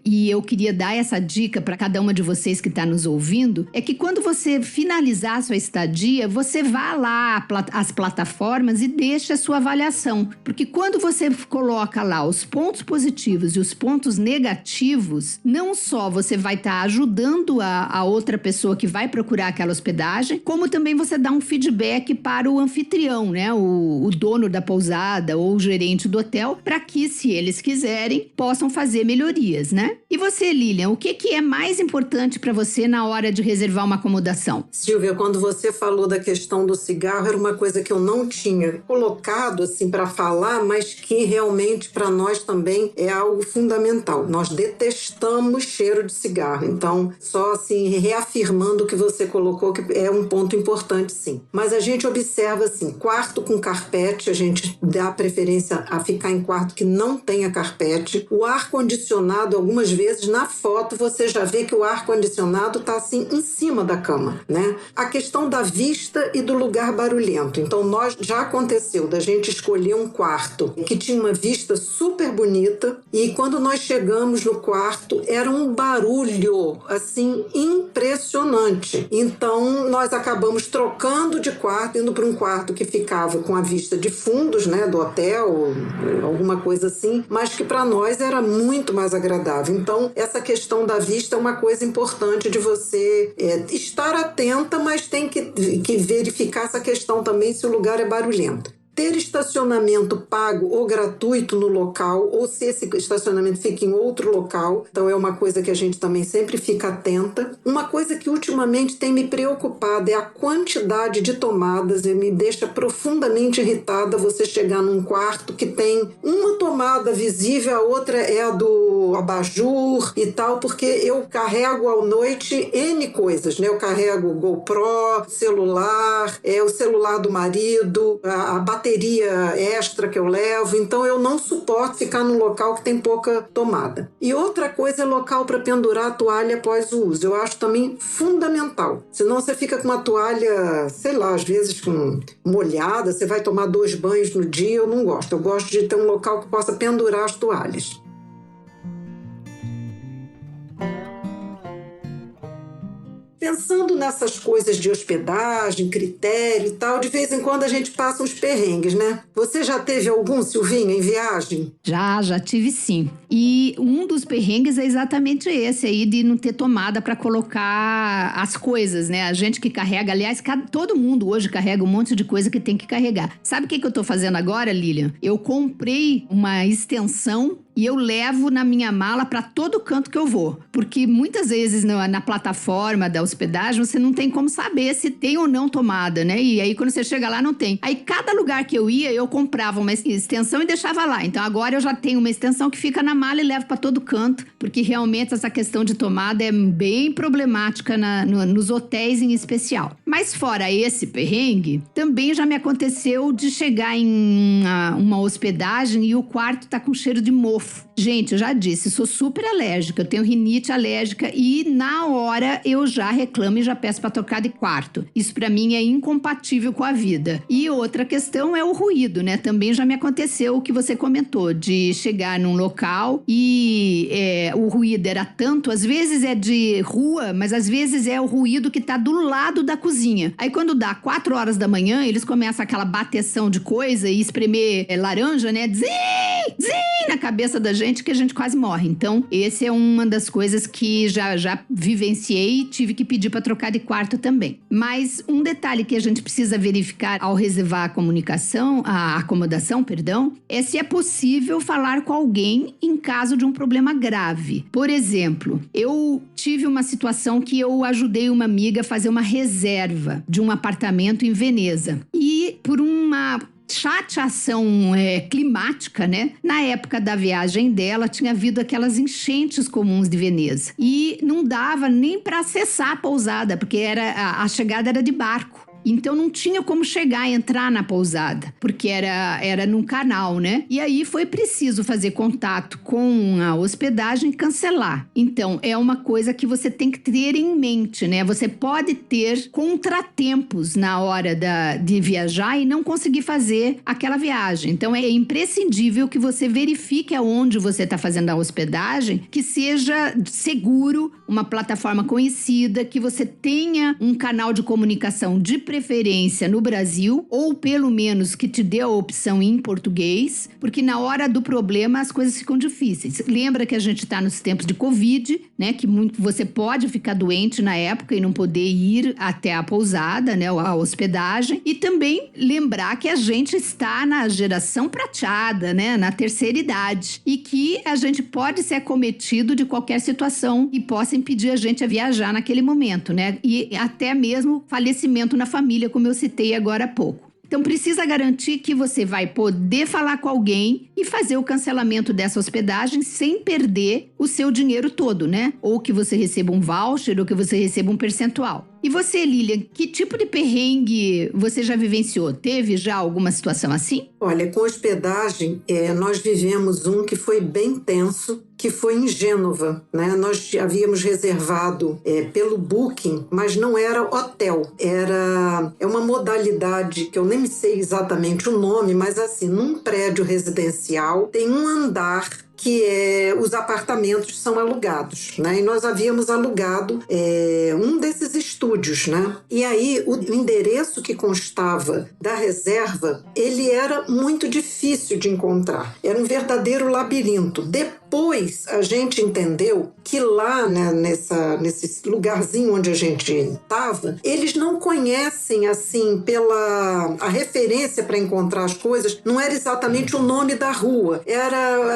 [SPEAKER 2] e eu queria dar essa dica para cada uma de vocês que está nos ouvindo, é que quando você finalizar a sua estadia, você vá lá às plataformas e deixe a sua avaliação. Porque quando você coloca lá os pontos positivos e os pontos negativos, não só você vai estar ajudando a outra pessoa que vai procurar aquela hospedagem, como também você dá um feedback para o anfitrião, né? O dono da pousada ou o gerente do hotel, para que, se eles quiserem, possam fazer melhorias, né? E você, Lilian, o que é mais importante para você na hora de reservar uma acomodação?
[SPEAKER 3] Silvia, quando você falou da questão do cigarro, era uma coisa que eu não tinha colocado assim para falar, mas que realmente realmente para nós também é algo fundamental. Nós detestamos cheiro de cigarro, então só assim reafirmando o que você colocou, que é um ponto importante, sim. Mas a gente observa assim, quarto com carpete, a gente dá preferência a ficar em quarto que não tenha carpete. O ar-condicionado, algumas vezes na foto você já vê que o ar-condicionado está assim em cima da cama, né? A questão da vista e do lugar barulhento. Então nós já aconteceu da gente escolher um quarto que tinha uma vista super bonita e quando nós chegamos no quarto era um barulho assim impressionante. Então nós acabamos trocando de quarto, indo para um quarto que ficava com a vista de fundos, né, do hotel, alguma coisa assim, mas que para nós era muito mais agradável. Então essa questão da vista é uma coisa importante de você estar atenta, mas tem que verificar essa questão também se o lugar é barulhento. Ter estacionamento pago ou gratuito no local, ou se esse estacionamento fica em outro local. Então é uma coisa que a gente também sempre fica atenta. Uma coisa que ultimamente tem me preocupado é a quantidade de tomadas. Me deixa profundamente irritada você chegar num quarto que tem uma tomada visível, a outra é a do abajur e tal, porque eu carrego à noite N coisas, né? Eu carrego GoPro, celular, o celular do marido, a bateria extra que eu levo, então eu não suporto ficar num local que tem pouca tomada. E outra coisa é local para pendurar a toalha após o uso. Eu acho também fundamental. Senão você fica com uma toalha, sei lá, às vezes molhada, você vai tomar 2 banhos no dia, eu não gosto. Eu gosto de ter um local que possa pendurar as toalhas. Pensando nessas coisas de hospedagem, critério e tal, de vez em quando a gente passa uns perrengues, né? Você já teve algum, Silvinha, em viagem?
[SPEAKER 2] Já tive sim. E um dos perrengues é exatamente esse aí de não ter tomada para colocar as coisas, né? A gente que carrega, aliás, todo mundo hoje carrega um monte de coisa que tem que carregar. Sabe o que eu tô fazendo agora, Lilian? Eu comprei uma extensão e eu levo na minha mala para todo canto que eu vou. Porque muitas vezes na plataforma da hospedagem você não tem como saber se tem ou não tomada, né? E aí quando você chega lá não tem. Aí cada lugar que eu ia eu comprava uma extensão e deixava lá. Então agora eu já tenho uma extensão que fica na mala e levo para todo canto. Porque realmente essa questão de tomada é bem problemática nos hotéis em especial. Mas fora esse perrengue, também já me aconteceu de chegar em uma hospedagem e o quarto tá com cheiro de mofo. Gente, eu já disse, sou super alérgica, eu tenho rinite alérgica e na hora eu já reclamo e já peço para trocar de quarto. Isso para mim é incompatível com a vida. E outra questão é o ruído, né? Também já me aconteceu o que você comentou, de chegar num local e o ruído era tanto, às vezes é de rua, mas às vezes é o ruído que tá do lado da cozinha. Aí quando dá 4 horas da manhã, eles começam aquela bateção de coisa e espremer laranja, né? Zim, zim, na cabeça da gente que a gente quase morre. Então, esse é uma das coisas que já vivenciei e tive que pedir para trocar de quarto também. Mas um detalhe que a gente precisa verificar ao reservar a acomodação, é se é possível falar com alguém em caso de um problema grave. Por exemplo, eu tive uma situação que eu ajudei uma amiga a fazer uma reserva de um apartamento em Veneza. E por uma chateação climática, né? Na época da viagem dela, tinha havido aquelas enchentes comuns de Veneza. E não dava nem para acessar a pousada, porque a chegada era de barco. Então não tinha como chegar e entrar na pousada, porque era num canal, né? E aí foi preciso fazer contato com a hospedagem e cancelar. Então é uma coisa que você tem que ter em mente, né? Você pode ter contratempos na hora de viajar e não conseguir fazer aquela viagem. Então é imprescindível que você verifique aonde você está fazendo a hospedagem, que seja seguro, uma plataforma conhecida, que você tenha um canal de comunicação de preferência no Brasil, ou pelo menos que te dê a opção em português, porque na hora do problema as coisas ficam difíceis. Lembra que a gente está nos tempos de Covid, né? Que você pode ficar doente na época e não poder ir até a pousada, né? A hospedagem. E também lembrar que a gente está na geração prateada, né? Na terceira idade. E que a gente pode ser acometido de qualquer situação que possa impedir a gente a viajar naquele momento, né? E até mesmo falecimento na família, como eu citei agora há pouco. Então precisa garantir que você vai poder falar com alguém e fazer o cancelamento dessa hospedagem sem perder o seu dinheiro todo, né? Ou que você receba um voucher ou que você receba um percentual. E você, Lilian, que tipo de perrengue você já vivenciou? Teve já alguma situação assim?
[SPEAKER 3] Olha, com hospedagem, nós vivemos um que foi bem tenso, que foi em Gênova, né? Nós havíamos reservado pelo Booking, mas não era hotel. É uma modalidade que eu nem sei exatamente o nome, mas assim, num prédio residencial tem um andar que os apartamentos são alugados, né? E nós havíamos alugado um desses estúdios, né? E aí o endereço que constava da reserva, ele era muito difícil de encontrar. Era um verdadeiro labirinto. Depois a gente entendeu que lá, né, nesse lugarzinho onde a gente estava, eles não conhecem assim a referência para encontrar as coisas, não era exatamente o nome da rua,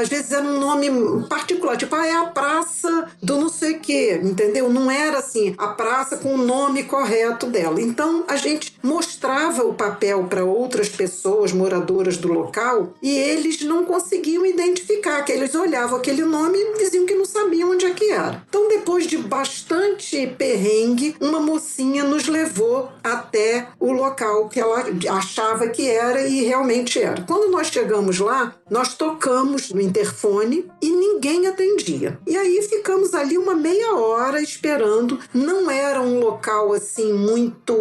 [SPEAKER 3] às vezes era um nome particular, tipo, é a praça do não sei o quê, entendeu? Não era assim, a praça com o nome correto dela. Então a gente mostrava o papel para outras pessoas moradoras do local e eles não conseguiam identificar, que eles olhavam aquele nome e diziam que não sabiam onde é que era. Então, depois de bastante perrengue, uma mocinha nos levou até o local que ela achava que era e realmente era. Quando nós chegamos lá, nós tocamos no interfone e ninguém atendia. E aí ficamos ali uma meia hora esperando. Não era um local assim muito...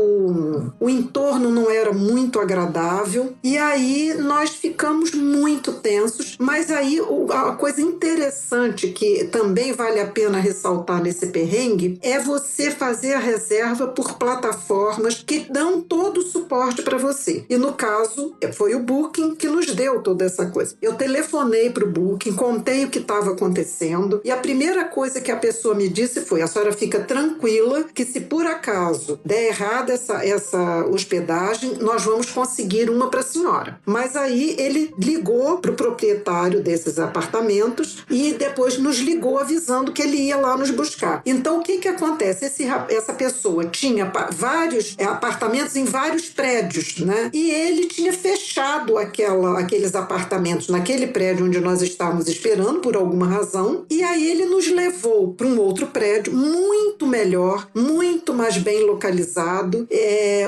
[SPEAKER 3] O entorno não era muito agradável. E aí nós ficamos muito tensos. Mas aí a coisa interessante que também vale a pena ressaltar nesse perrengue é você fazer a reserva por plataformas que dão todo o suporte para você. E no caso, foi o Booking que nos deu toda essa coisa. Eu telefonei para o Booking, contei o que estava acontecendo e a primeira coisa que a pessoa me disse foi: a senhora fica tranquila que se por acaso der errado essa hospedagem, nós vamos conseguir uma para a senhora. Mas aí ele ligou para o proprietário desses apartamentos e depois nos ligou avisando que ele ia lá nos buscar. Então o que acontece? Essa pessoa tinha vários apartamentos em vários prédios, né? E ele tinha fechado aqueles apartamentos naquele prédio onde nós estávamos esperando por alguma razão, e aí ele nos levou para um outro prédio muito melhor, muito mais bem localizado.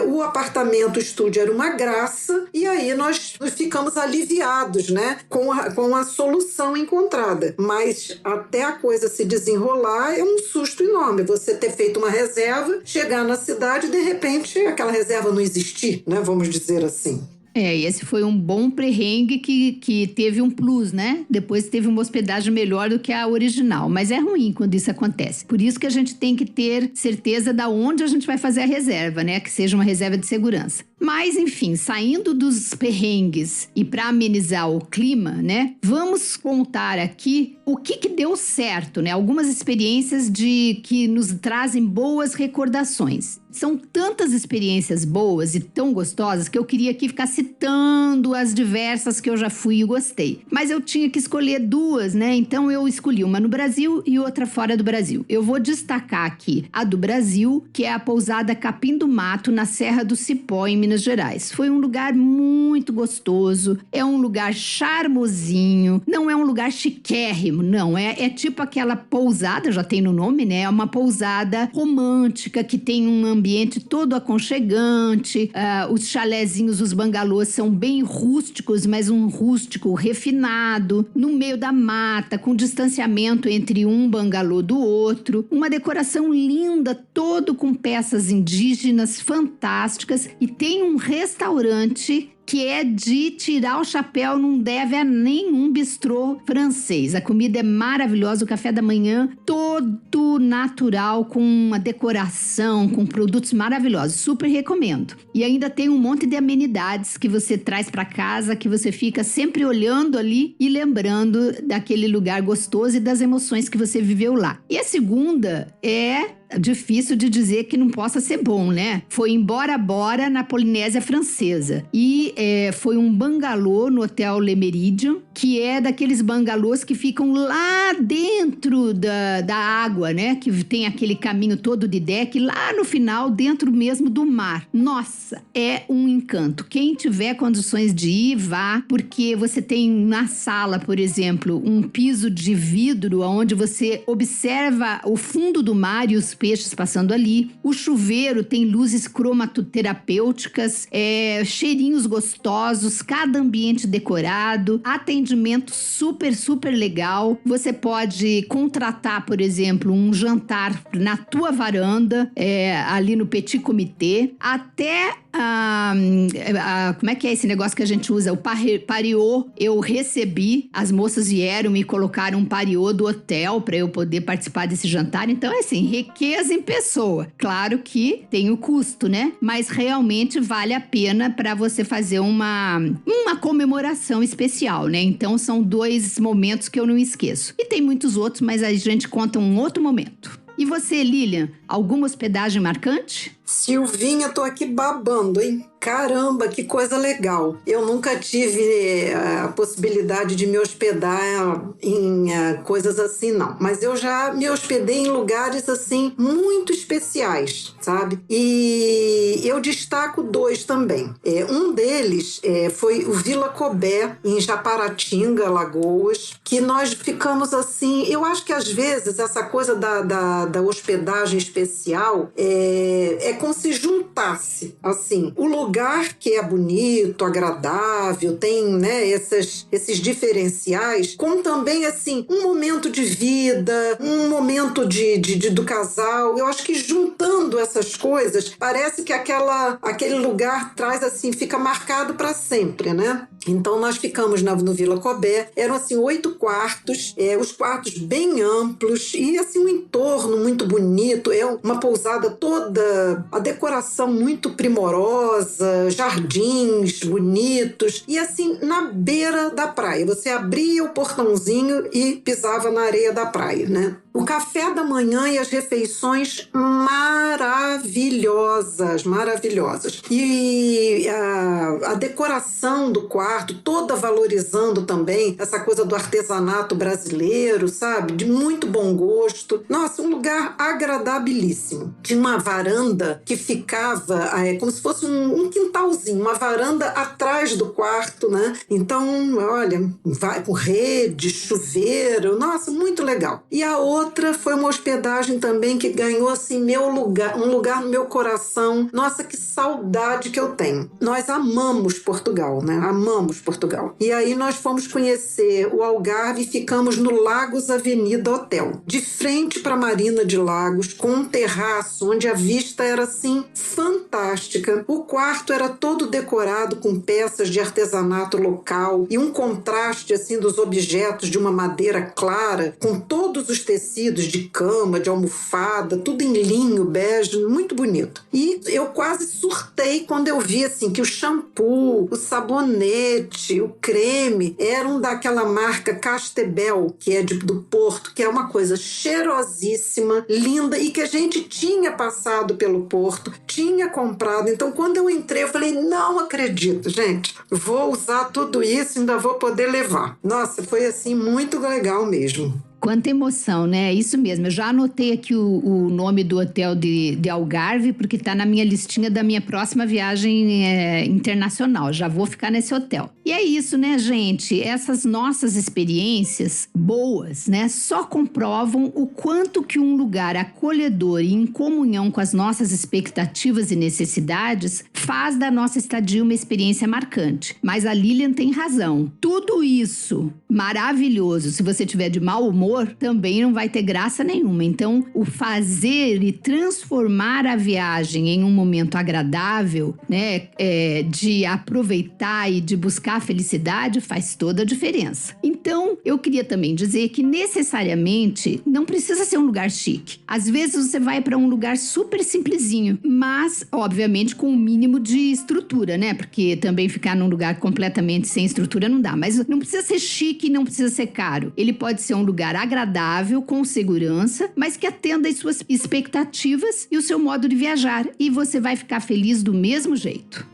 [SPEAKER 3] O apartamento, o estúdio era uma graça, e aí nós ficamos aliviados, né? Com a solução encontrada. Mas até a coisa se desenrolar é um susto enorme. Você ter feito uma reserva, chegar na cidade e de repente aquela reserva não existir, né? Vamos dizer assim.
[SPEAKER 2] Esse foi um bom perrengue que teve um plus, né? Depois teve uma hospedagem melhor do que a original. Mas é ruim quando isso acontece. Por isso que a gente tem que ter certeza de onde a gente vai fazer a reserva, né? Que seja uma reserva de segurança. Mas, enfim, saindo dos perrengues e para amenizar o clima, né? Vamos contar aqui o que deu certo, né? Algumas experiências que nos trazem boas recordações. São tantas experiências boas e tão gostosas que eu queria aqui ficar citando as diversas que eu já fui e gostei. Mas eu tinha que escolher duas, né? Então eu escolhi uma no Brasil e outra fora do Brasil. Eu vou destacar aqui a do Brasil, que é a pousada Capim do Mato, na Serra do Cipó, em Minas Gerais. Foi um lugar muito gostoso, é um lugar charmosinho, não é um lugar chiquérrimo, não. É tipo aquela pousada, já tem no nome, né? É uma pousada romântica que tem um ambiente todo aconchegante. Os chalezinhos, os bangalôs são bem rústicos, mas um rústico refinado, no meio da mata, com distanciamento entre um bangalô do outro. Uma decoração linda, todo com peças indígenas fantásticas, e tem um restaurante que é de tirar o chapéu, não deve a nenhum bistrô francês. A comida é maravilhosa, o café da manhã todo natural, com uma decoração, com produtos maravilhosos. Super recomendo. E ainda tem um monte de amenidades que você traz para casa, que você fica sempre olhando ali e lembrando daquele lugar gostoso e das emoções que você viveu lá. E a segunda é difícil de dizer que não possa ser bom, né? Foi em Bora Bora, na Polinésia Francesa. E foi um bangalô no Hotel Le Méridien, que é daqueles bangalôs que ficam lá dentro da água, né? Que tem aquele caminho todo de deck, lá no final, dentro mesmo do mar. Nossa, é um encanto. Quem tiver condições de ir, vá, porque você tem na sala, por exemplo, um piso de vidro onde você observa o fundo do mar e os peixes passando ali. O chuveiro tem luzes cromatoterapêuticas, cheirinhos gostosos, cada ambiente decorado, atendimento super, super legal. Você pode contratar, por exemplo, um jantar na tua varanda, ali no Petit Comité, até como é que é esse negócio que a gente usa? O pariô. Eu recebi, as moças vieram e colocaram um pariô do hotel para eu poder participar desse jantar. Então, assim, riqueza em pessoa. Claro que tem o custo, né? Mas realmente vale a pena para você fazer uma comemoração especial, né? Então, são 2 momentos que eu não esqueço. E tem muitos outros, mas a gente conta um outro momento. E você, Lilian, alguma hospedagem marcante?
[SPEAKER 3] Silvinha, tô aqui babando, hein? Caramba, que coisa legal. Eu nunca tive a possibilidade de me hospedar em coisas assim, não. Mas eu já me hospedei em lugares, assim, muito especiais, sabe? E eu destaco 2 também. Um deles foi o Vila Cobé, em Japaratinga, Alagoas, que nós ficamos assim... Eu acho que, às vezes, essa coisa da hospedagem especial é como se juntasse, assim, o lugar que é bonito, agradável, tem, né, esses diferenciais, com também, assim, um momento de vida, um momento do casal. Eu acho que juntando essas coisas, parece que aquele lugar traz, assim, fica marcado para sempre, né? Então, nós ficamos no Vila Cobé, eram, assim, 8 quartos, os quartos bem amplos e, assim, um entorno muito bonito, uma pousada toda, a decoração muito primorosa, jardins bonitos e, assim, na beira da praia. Você abria o portãozinho e pisava na areia da praia, né? O café da manhã e as refeições maravilhosas, maravilhosas. E a decoração do quarto, toda valorizando também essa coisa do artesanato brasileiro, sabe? De muito bom gosto. Nossa, um lugar agradabilíssimo. Tinha uma varanda que ficava como se fosse um quintalzinho, uma varanda atrás do quarto, né? Então, olha, vai com rede, chuveiro, nossa, muito legal. E a outra foi uma hospedagem também que ganhou, assim, um lugar no meu coração. Nossa, que saudade que eu tenho. Nós amamos Portugal, né? Amamos Portugal. E aí nós fomos conhecer o Algarve e ficamos no Lagos Avenida Hotel, de frente para a Marina de Lagos, com um terraço onde a vista era, assim, fantástica. O quarto era todo decorado com peças de artesanato local e um contraste, assim, dos objetos de uma madeira clara, com todos os tecidos de cama, de almofada, tudo em linho, bege, muito bonito. E eu quase surtei quando eu vi, assim, que o shampoo, o sabonete, o creme eram daquela marca Castebel, que é do Porto, que é uma coisa cheirosíssima, linda, e que a gente tinha passado pelo Porto, tinha comprado. Então, quando eu entrei, eu falei, não acredito, gente, vou usar tudo isso, ainda vou poder levar. Nossa, foi, assim, muito legal mesmo.
[SPEAKER 2] Quanta emoção, né? Isso mesmo. Eu já anotei aqui o nome do hotel de Algarve, porque tá na minha listinha da minha próxima viagem internacional. Já vou ficar nesse hotel. E é isso, né, gente? Essas nossas experiências boas, né, só comprovam o quanto que um lugar acolhedor e em comunhão com as nossas expectativas e necessidades faz da nossa estadia uma experiência marcante. Mas a Lilian tem razão. Tudo isso maravilhoso, se você tiver de mau humor, também não vai ter graça nenhuma. Então, o fazer e transformar a viagem em um momento agradável, né, de aproveitar e de buscar a felicidade, faz toda a diferença. Então, eu queria também dizer que necessariamente não precisa ser um lugar chique. Às vezes você vai para um lugar super simplesinho, mas, obviamente, com um mínimo de estrutura, né? Porque também ficar num lugar completamente sem estrutura não dá. Mas não precisa ser chique, não precisa ser caro. Ele pode ser um lugar agradável, com segurança, mas que atenda às suas expectativas e o seu modo de viajar, e você vai ficar feliz do mesmo jeito.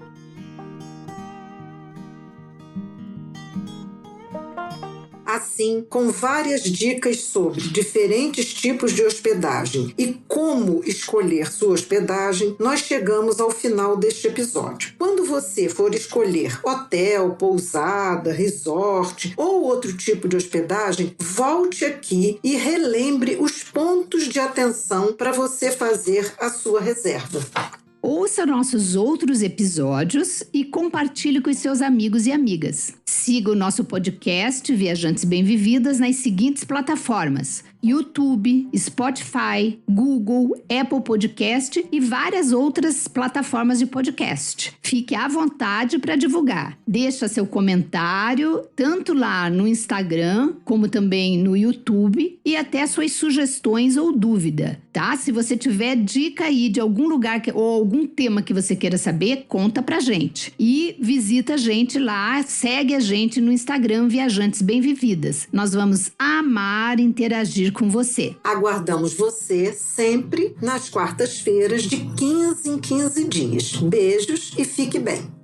[SPEAKER 3] Assim, com várias dicas sobre diferentes tipos de hospedagem e como escolher sua hospedagem, nós chegamos ao final deste episódio. Quando você for escolher hotel, pousada, resort ou outro tipo de hospedagem, volte aqui e relembre os pontos de atenção para você fazer a sua reserva.
[SPEAKER 2] Ouça nossos outros episódios e compartilhe com os seus amigos e amigas. Siga o nosso podcast Viajantes Bem-Vividas nas seguintes plataformas: YouTube, Spotify, Google, Apple Podcast e várias outras plataformas de podcast. Fique à vontade para divulgar. Deixa seu comentário, tanto lá no Instagram, como também no YouTube, e até suas sugestões ou dúvida, tá? Se você tiver dica aí de algum lugar ou algum tema que você queira saber, conta pra gente. E visita a gente lá, segue a gente no Instagram Viajantes Bem-Vividas. Nós vamos amar interagir com você.
[SPEAKER 3] Aguardamos você sempre nas quartas-feiras de 15 em 15 dias. Beijos e fique bem.